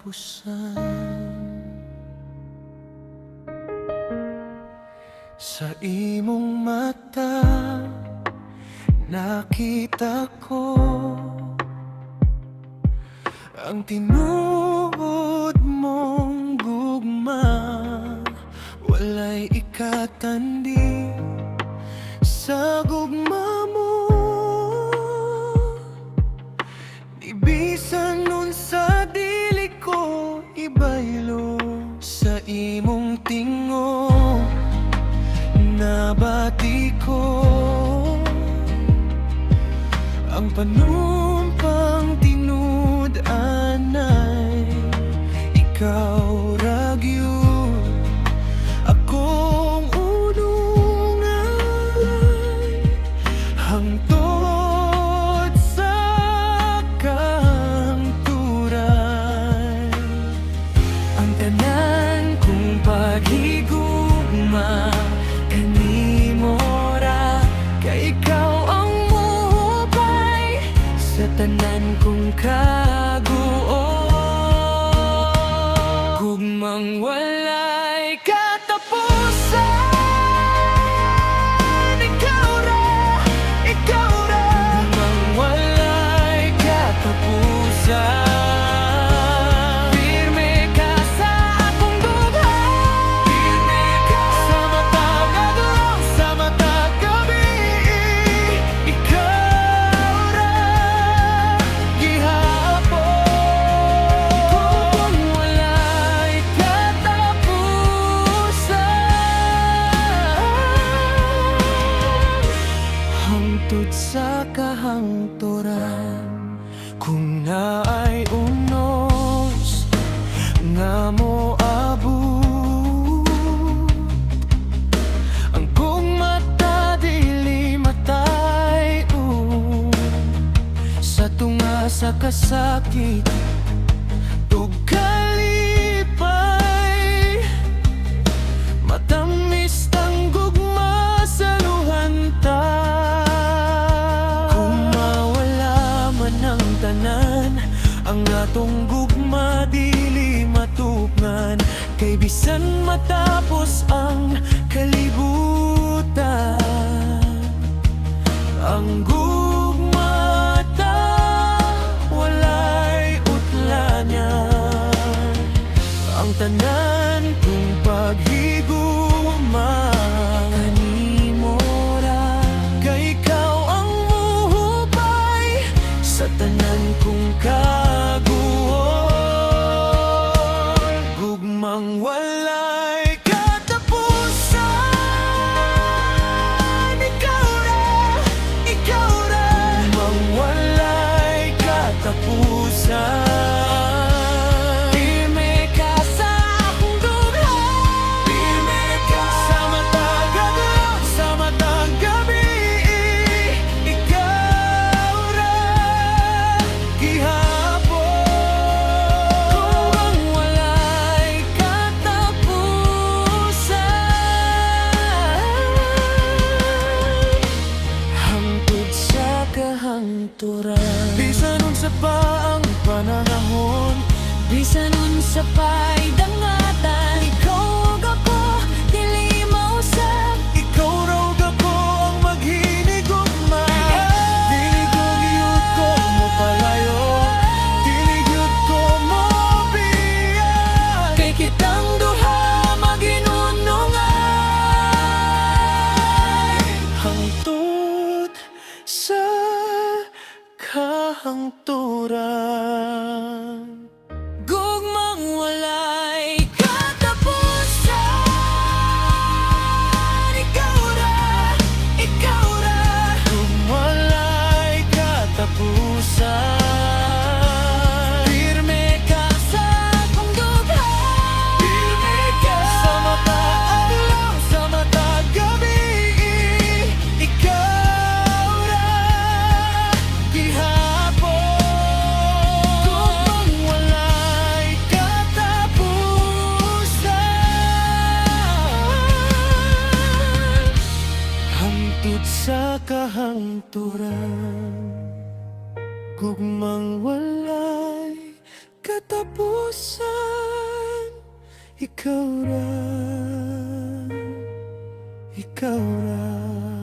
katapusan. Sa imong mata nakita ko ang tinuod mong gugma, walay ikatandi sa gugma mo. Ibisan nun sa dili ko ibaylo, sa imong tingo nabati ko ang panumpang tinud anay ikaw ra gyud akong unungay hangtod sa kahangturan. Ang tanan kong paghigugma kanimo ra, kay ikaw ang muhubay sa tanan kong kaguo. Gugmang walay katapusan, ikaw ra, ikaw ra. Gugmang walay katapusan. Hangtod sa kahangturan, kung naay unos nga mo abot, ang kung mata dili matay sa tunga sa kasakit ug kalipay. Matamis ang gugma sa luhanta, ang atong gugma dili matupngan, kay bisan matapos ang kalibutan. Ang gugma ta walay utlanyan, ang tanan kong paghigugma kanimo ra, kay ikaw ang muhubay sa tanan kong gugmang walay katapusan, ikaw ra, ikaw ra. Gugmang walay katapusan. Pirme ka sa akong dugha, pirme ka sa matag adlaw, sa matag gabi. Ikaw ra gihapon. Gugmang walay hangtod sa kahangturan. Bisan unsa pa ang panahon, bisan unsa pa'y dangatan, ikaw ug ako dili mausab. Ikaw ra ug ako ang maghinigugma. Dili ko giyud ko mopalayo, dili gyud ko mobiyan, kay kitang duha maginunungay hangtod sa kahangturan. Gugmang walay katapusan, ikaw ra, ikaw ra. Gugmang walay katapusan. Pirme ka sa akong dugha, pirme ka sa matag adlaw, sa matag gabi. Ikaw ra gihapon. Gugmang walay katapusan, hangtod sa kahangturan. Gugmang walay katapusan. Ikaw ra, ikaw ra.